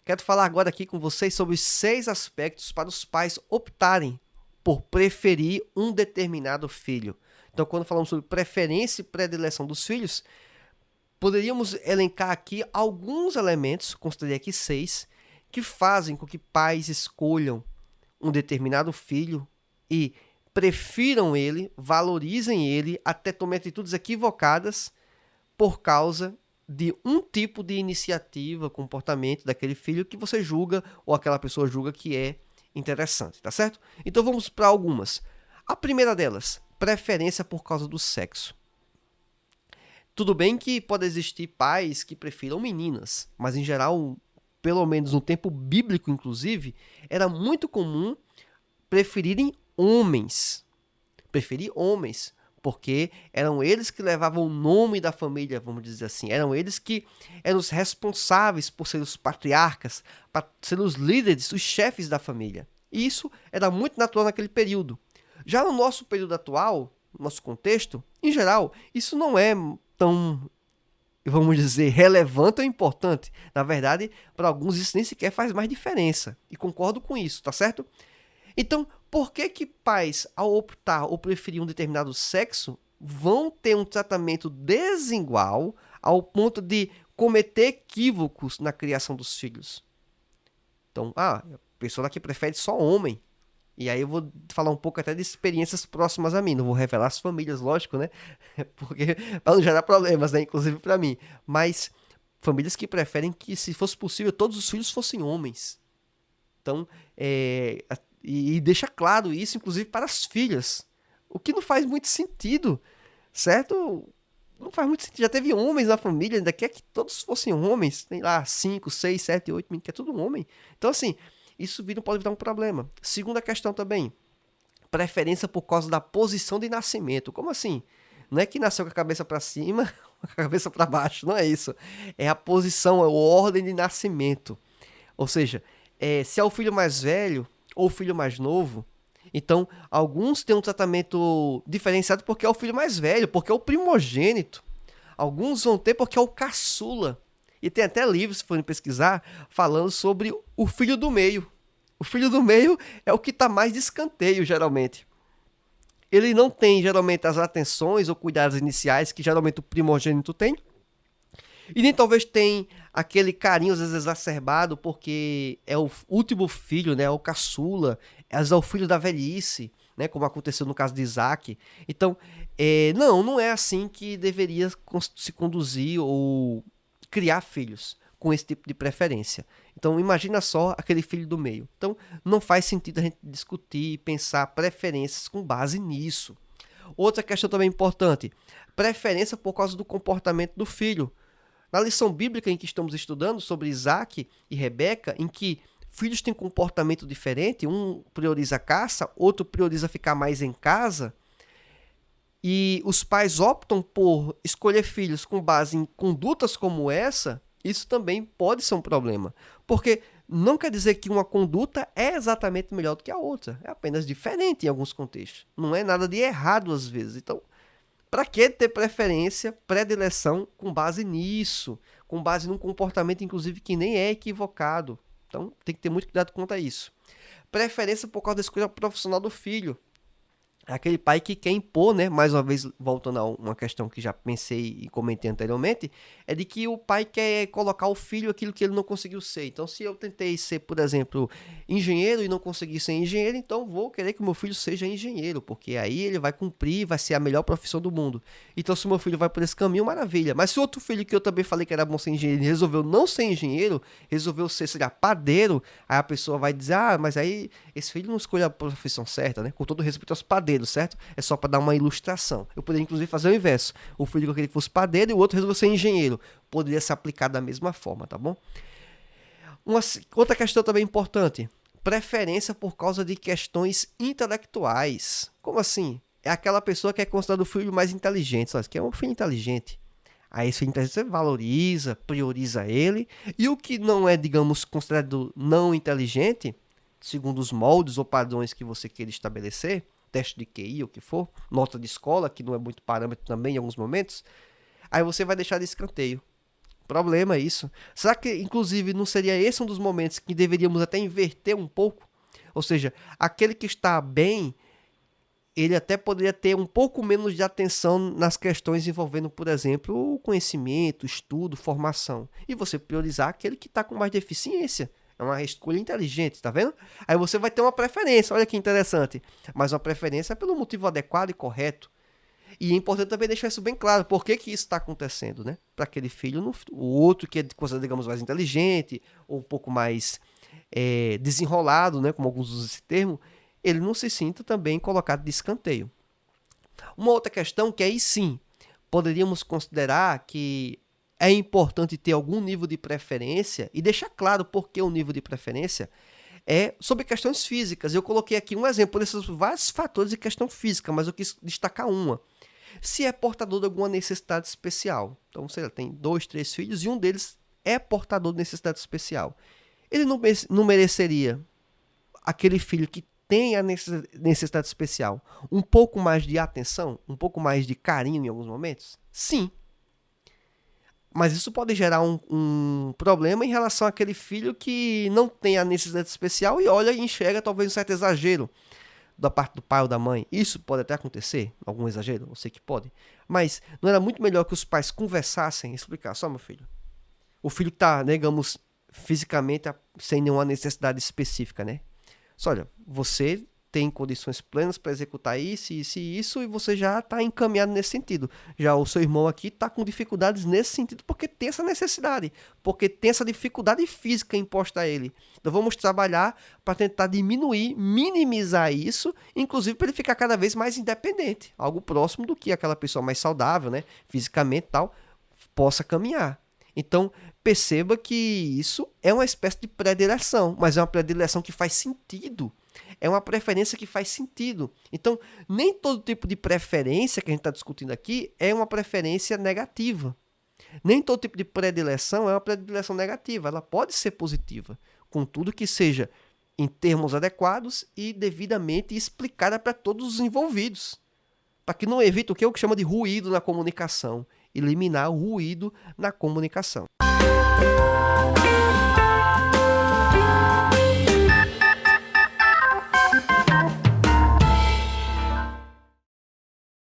Quero falar agora aqui com vocês sobre os 6 aspectos para os pais optarem por preferir um determinado filho. Então, quando falamos sobre preferência e predileção dos filhos, poderíamos elencar aqui alguns elementos, considerei aqui 6, que fazem com que pais escolham um determinado filho e prefiram ele, valorizem ele, até tomem atitudes equivocadas por causa de um tipo de iniciativa, comportamento daquele filho que você julga ou aquela pessoa julga que é interessante, tá certo? Então vamos para algumas. A primeira delas, preferência por causa do sexo. Tudo bem que pode existir pais que prefiram meninas, mas em geral, pelo menos no tempo bíblico inclusive, era muito comum preferirem homens. Preferir homens, porque eram eles que levavam o nome da família, vamos dizer assim. Eram eles que eram os responsáveis por ser os patriarcas, para ser os líderes, os chefes da família. E isso era muito natural naquele período. Já no nosso período atual, no nosso contexto, em geral, isso não é tão, vamos dizer, relevante ou importante. Na verdade, para alguns isso nem sequer faz mais diferença. E concordo com isso, tá certo? Então, por que que pais, ao optar ou preferir um determinado sexo, vão ter um tratamento desigual ao ponto de cometer equívocos na criação dos filhos? Então, a pessoa que prefere só homem. E aí eu vou falar um pouco até de experiências próximas a mim. Não vou revelar as famílias, lógico, né? Porque para não gerar problemas, né? Inclusive para mim. Mas famílias que preferem que, se fosse possível, todos os filhos fossem homens. Então, e deixa claro isso, inclusive, para as filhas. O que não faz muito sentido, certo? Não faz muito sentido. Já teve homens na família, ainda quer que todos fossem homens. Tem lá 5, 6, 7, 8, que é tudo homem. Então, assim, isso pode virar um problema. Segunda questão também, preferência por causa da posição de nascimento. Como assim? Não é que nasceu com a cabeça para cima, com a cabeça para baixo, não é isso. É a posição, é a ordem de nascimento. Ou seja, se é o filho mais velho ou o filho mais novo, então alguns têm um tratamento diferenciado porque é o filho mais velho, porque é o primogênito. Alguns vão ter porque é o caçula. E tem até livros, se forem pesquisar, falando sobre o filho do meio. O filho do meio é o que está mais de escanteio, geralmente. Ele não tem, geralmente, as atenções ou cuidados iniciais que geralmente o primogênito tem. E nem talvez tem aquele carinho, às vezes, exacerbado, porque é o último filho, né? É o caçula, às vezes é o filho da velhice, né? Como aconteceu no caso de Isaac. Então, não é assim que deveria se conduzir ou criar filhos com esse tipo de preferência. Então, imagina só aquele filho do meio. Então, não faz sentido a gente discutir e pensar preferências com base nisso. Outra questão também importante, preferência por causa do comportamento do filho. Na lição bíblica em que estamos estudando sobre Isaac e Rebeca, em que filhos têm comportamento diferente, um prioriza a caça, outro prioriza ficar mais em casa, e os pais optam por escolher filhos com base em condutas como essa, isso também pode ser um problema. Porque não quer dizer que uma conduta é exatamente melhor do que a outra. É apenas diferente em alguns contextos. Não é nada de errado às vezes. Então, para que ter preferência, predileção com base nisso? Com base num comportamento, inclusive, que nem é equivocado. Então, tem que ter muito cuidado quanto a isso. Preferência por causa da escolha profissional do filho. É aquele pai que quer impor, né? Mais uma vez, voltando a uma questão que já pensei e comentei anteriormente, é de que o pai quer colocar o filho aquilo que ele não conseguiu ser. Então, se eu tentei ser, por exemplo, engenheiro e não consegui ser engenheiro, então vou querer que o meu filho seja engenheiro, porque aí ele vai cumprir, vai ser a melhor profissão do mundo. Então, se o meu filho vai por esse caminho, maravilha. Mas se outro filho que eu também falei que era bom ser engenheiro resolveu não ser engenheiro, resolveu ser, sei lá, padeiro, aí a pessoa vai dizer, mas aí esse filho não escolheu a profissão certa, né? Com todo respeito aos padeiros, certo? É só para dar uma ilustração. Eu poderia, inclusive, fazer o inverso. O filho que eu queria que fosse padeiro e o outro resolveu ser engenheiro. Poderia se aplicar da mesma forma, tá bom? Outra questão também importante. Preferência por causa de questões intelectuais. Como assim? É aquela pessoa que é considerado o filho mais inteligente. Sabe? Que é um filho inteligente. Aí esse filho inteligente você valoriza, prioriza ele. E o que não é, digamos, considerado não inteligente, segundo os moldes ou padrões que você queira estabelecer, teste de QI, o que for, nota de escola, que não é muito parâmetro também em alguns momentos, aí você vai deixar de escanteio. problema isso. Será que, inclusive, não seria esse um dos momentos que deveríamos até inverter um pouco? Ou seja, aquele que está bem, ele até poderia ter um pouco menos de atenção nas questões envolvendo, por exemplo, o conhecimento, estudo, formação. E você priorizar aquele que está com mais deficiência. É uma escolha inteligente, tá vendo? Aí você vai ter uma preferência, olha que interessante. Mas uma preferência pelo motivo adequado e correto. E é importante também deixar isso bem claro. Por que que isso está acontecendo, né? Para aquele filho, o outro que é, digamos, mais inteligente, ou um pouco mais desenrolado, né? Como alguns usam esse termo, ele não se sinta também colocado de escanteio. Uma outra questão que aí sim, poderíamos considerar que é importante ter algum nível de preferência, e deixar claro por que o nível de preferência, é sobre questões físicas. Eu coloquei aqui um exemplo desses vários fatores de questão física, mas eu quis destacar uma. Se é portador de alguma necessidade especial. Então, sei lá, tem 2, 3 filhos e um deles é portador de necessidade especial. Ele não mereceria, aquele filho que tem a necessidade especial, um pouco mais de atenção, um pouco mais de carinho em alguns momentos? Sim. Mas isso pode gerar um problema em relação àquele filho que não tem a necessidade especial e olha e enxerga talvez um certo exagero da parte do pai ou da mãe. Isso pode até acontecer, algum exagero, eu sei que pode. Mas não era muito melhor que os pais conversassem e explicassem: só, meu filho, o filho está, digamos, fisicamente sem nenhuma necessidade específica, né? Só, olha, você tem condições plenas para executar isso, isso e isso, e você já está encaminhado nesse sentido. Já o seu irmão aqui está com dificuldades nesse sentido porque tem essa necessidade, porque tem essa dificuldade física imposta a ele. Então vamos trabalhar para tentar diminuir, minimizar isso, inclusive para ele ficar cada vez mais independente, algo próximo do que aquela pessoa mais saudável, né, fisicamente e tal, possa caminhar. Então, perceba que isso é uma espécie de predileção, mas é uma predileção que faz sentido. É uma preferência que faz sentido. Então, nem todo tipo de preferência que a gente está discutindo aqui é uma preferência negativa. Nem todo tipo de predileção é uma predileção negativa. Ela pode ser positiva, contudo que seja em termos adequados e devidamente explicada para todos os envolvidos. Para que não evite o que eu chamo de ruído na comunicação. Eliminar o ruído na comunicação.